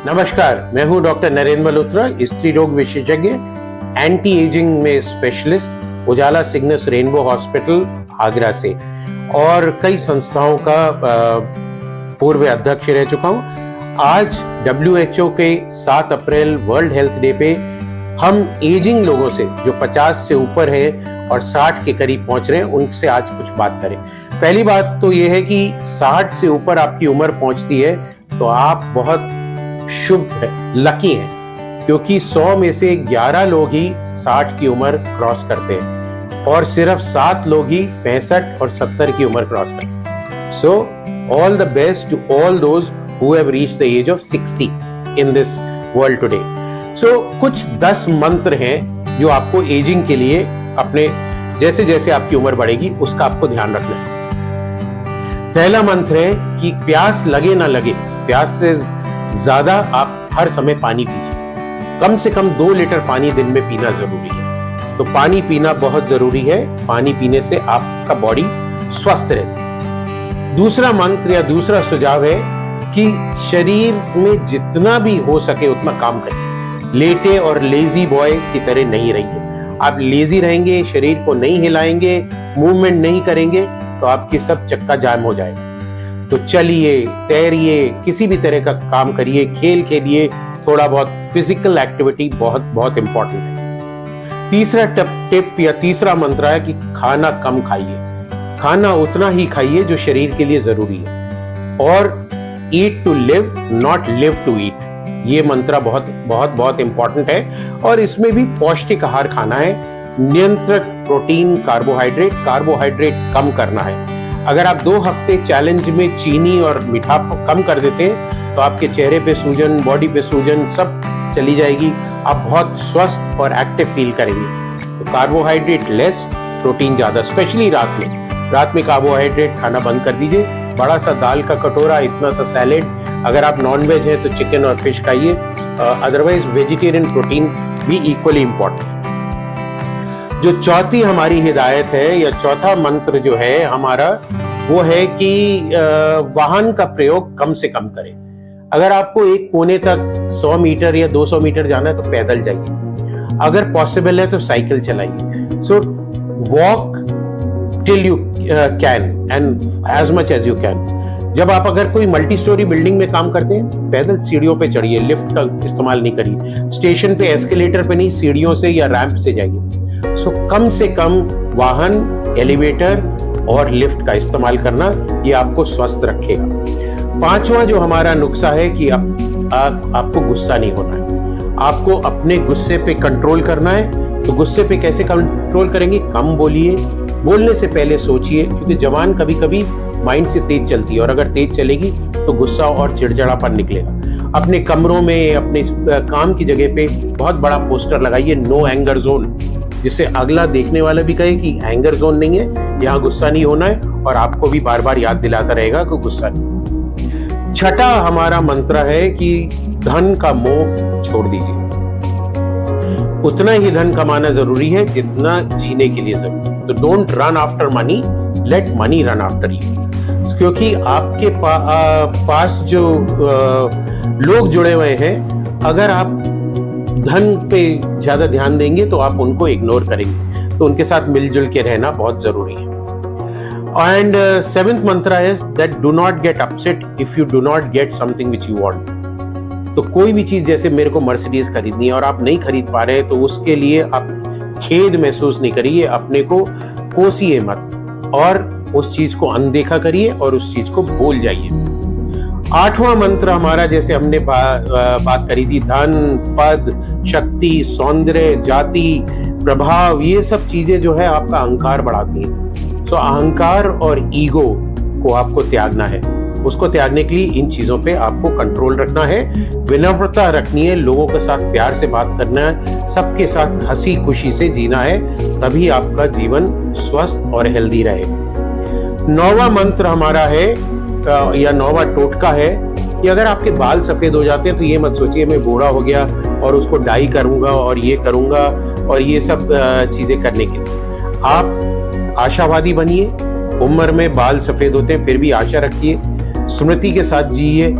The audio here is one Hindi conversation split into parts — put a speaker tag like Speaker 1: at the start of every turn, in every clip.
Speaker 1: नमस्कार, मैं हूं डॉक्टर नरेंद्र मल्होत्रा, स्त्री रोग विशेषज्ञ, एंटी एजिंग में स्पेशलिस्ट, उजाला सिग्नस रेनबो हॉस्पिटल आगरा से और कई संस्थाओं का पूर्व अध्यक्ष रह चुका हूं। आज WHO के 7 अप्रैल वर्ल्ड हेल्थ डे पे हम एजिंग लोगों से जो 50 से ऊपर है और 60 के करीब पहुंच रहे हैं उनसे आज कुछ बात करें। पहली बात तो ये है कि 60 से ऊपर आपकी उम्र पहुंचती है तो आप बहुत शुभ है, लकी हैं, क्योंकि 100 में से 11 लोग ही 60 की उम्र क्रॉस करते हैं और सिर्फ 7 लोग ही 65 और 70 की उम्र क्रॉस करते हैं। So all the best to all those who have reached the age of 60 in this world today. So कुछ 10 मंत्र हैं जो आपको एजिंग के लिए अपने जैसे जैसे आपकी उम्र बढ़ेगी उसका आपको ध्यान रखना है। पहला मंत्र है कि प्यास लगे ना लगे, प्यास से ज्यादा आप हर समय पानी पीजिए। कम से कम 2 लीटर पानी दिन में पीना जरूरी है। तो पानी पीना बहुत जरूरी है। पानी पीने से आपका बॉडी स्वस्थ रहती है। दूसरा मंत्र या दूसरा सुझाव है कि शरीर में जितना भी हो सके उतना काम करिए। लेटे और लेजी बॉय की तरह नहीं रहिए। आप लेजी रहेंगे, शरीर को नहीं हिलाएंगे, मूवमेंट नहीं करेंगे तो आपकी सब चक्का जाम हो जाएगा। तो चलिए, तैरिए, किसी भी तरह का काम करिए, खेल खेलिए, थोड़ा बहुत फिजिकल एक्टिविटी बहुत बहुत इंपॉर्टेंट है। तीसरा टिप या तीसरा मंत्र है कि खाना कम खाइए। खाना उतना ही खाइए जो शरीर के लिए जरूरी है और eat to live, not live to eat. ये मंत्र बहुत बहुत बहुत इंपॉर्टेंट है और इसमें भी पौष्टिक आहार खाना है। नियंत्रित प्रोटीन, कार्बोहाइड्रेट कम करना है। अगर आप 2 हफ्ते चैलेंज में चीनी और मीठा कम कर देते हैं तो आपके चेहरे पे सूजन, बॉडी पे सूजन सब चली जाएगी। आप बहुत स्वस्थ और एक्टिव फील करेंगे। तो कार्बोहाइड्रेट लेस, प्रोटीन ज्यादा, स्पेशली रात में कार्बोहाइड्रेट खाना बंद कर दीजिए। बड़ा सा दाल का कटोरा, इतना सा सैलेड। अगर आप नॉन वेज है तो चिकन और फिश खाइए। अदरवाइज वेजिटेरियन प्रोटीन भी इक्वली इंपॉर्टेंट। जो चौथी हमारी हिदायत है या चौथा मंत्र जो है हमारा, वो है कि वाहन का प्रयोग कम से कम करें। अगर आपको एक कोने तक 100 मीटर या 200 मीटर जाना है तो पैदल जाइए। अगर पॉसिबल है तो साइकिल चलाइए। So walk till you can and as much as you can. जब आप अगर कोई मल्टी स्टोरी बिल्डिंग में काम करते हैं, पैदल सीढ़ियों पे चढ़िए, लिफ्ट का इस्तेमाल नहीं करिए। स्टेशन पे एस्केलेटर पे नहीं, सीढ़ियों से या रैंप से जाइए। सो कम से कम वाहन, एलिवेटर और लिफ्ट का इस्तेमाल करना, ये आपको स्वस्थ रखेगा। 5वां जो हमारा नुस्खा है कि आपको गुस्सा नहीं होना है। आपको अपने गुस्से पे कंट्रोल करना है। तो गुस्से पे कैसे कंट्रोल करेंगे? कम बोलिए, बोलने से पहले सोचिए, क्योंकि जबान कभी कभी माइंड से तेज चलती है और अगर तेज चलेगी तो गुस्सा और चिड़चिड़ापन निकलेगा। अपने कमरों में, अपने काम की जगह पे बहुत बड़ा पोस्टर लगाइए, नो एंगर जोन, जिससे अगला देखने वाला भी कहे कि एंगर जोन नहीं है, यहाँ गुस्सा नहीं होना है, और आपको भी बार बार याद दिलाता रहेगा कि गुस्सा नहीं। छठा हमारा मंत्र है कि धन का मोह छोड़ दीजिए। उतना ही धन कमाना जरूरी है जितना जीने के लिए जरूरी है। तो don't run after money, late money run after you. क्योंकि आपके पास जो लोग जुड़े हुए हैं, अगर आप धन पे ज्यादा ध्यान देंगे तो आप उनको इग्नोर करेंगे। तो उनके साथ मिलजुल के रहना बहुत जरूरी है। एंड 7th मंत्र है that do not get upset if you do not get something which you want. तो कोई भी चीज, जैसे मेरे को मर्सिडीज खरीदनी है और आप नहीं खरीद पा रहे तो उसके लिए आप खेद महसूस नहीं करिए, अपने को कोसिए मत और उस चीज को अनदेखा करिए और उस चीज को भूल जाइए। 8वां मंत्र हमारा, जैसे हमने बात करी थी, धन, पद, शक्ति, सौंदर्य, जाति, प्रभाव, ये सब चीजें जो है आपका अहंकार बढ़ाती हैं। सो अहंकार और ईगो को आपको त्यागना है। उसको त्यागने के लिए इन चीजों पे आपको कंट्रोल रखना है, विनम्रता रखनी है, लोगों के साथ प्यार से बात करना है, सबके साथ हंसी खुशी से जीना है, तभी आपका जीवन स्वस्थ और हेल्दी रहेगा। 9वां मंत्र हमारा है या 9वां टोटका है कि अगर आपके बाल सफेद हो जाते हैं तो ये मत सोचिए मैं बूढ़ा हो गया और उसको डाई करूंगा और ये करूंगा और ये सब चीजें करने के लिए आप आशावादी बनिए। उम्र में बाल सफेद होते हैं फिर भी आशा रखिए, स्मृति के साथ जिए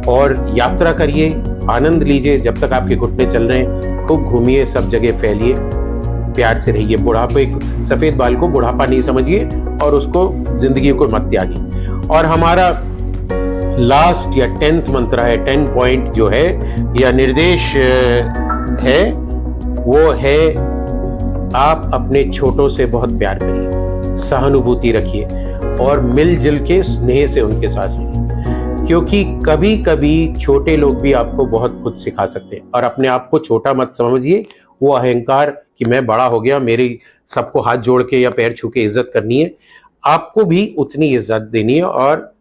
Speaker 1: और यात्रा करिए, आनंद लीजिए जब तक आपके घुटने चल रहे हैं, खूब घूमिए, सब जगह फैलिए, प्यार से रहिए। बुढ़ापे, सफेद बाल को बुढ़ापा नहीं समझिए और उसको जिंदगी को मत त्यागिए। और हमारा लास्ट या 10th मंत्र है, 10 पॉइंट जो है या निर्देश है, वो है आप अपने छोटों से बहुत प्यार करिए, सहानुभूति रखिए और मिलजुल के स्नेह से उनके साथ रहिए, क्योंकि कभी कभी छोटे लोग भी आपको बहुत कुछ सिखा सकते हैं। और अपने आप को छोटा मत समझिए, वो अहंकार कि मैं बड़ा हो गया, मेरी सबको हाथ जोड़ के या पैर छू के इज्जत करनी है। आपको भी उतनी इज्जत देनी है और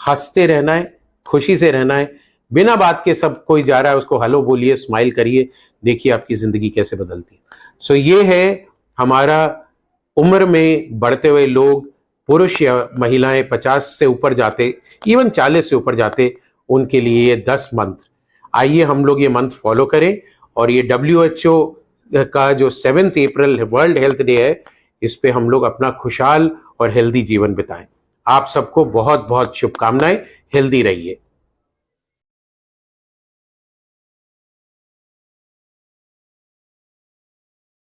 Speaker 1: हंसते रहना है, खुशी से रहना है। बिना बात के सब कोई जा रहा है उसको हेलो बोलिए, स्माइल करिए, देखिए आपकी जिंदगी कैसे बदलती है। सो ये है हमारा उम्र में बढ़ते हुए लोग, पुरुष या महिलाएं 50 से ऊपर जाते, इवन 40 से ऊपर जाते, उनके लिए ये 10 मंत्र। आइए हम लोग ये मंत्र फॉलो करें और ये WHO का जो 7 अप्रैल वर्ल्ड हेल्थ डे है, इस पे हम लोग अपना खुशहाल और हेल्दी जीवन बिताएं। आप सबको बहुत बहुत शुभकामनाएं। हेल्दी रहिए।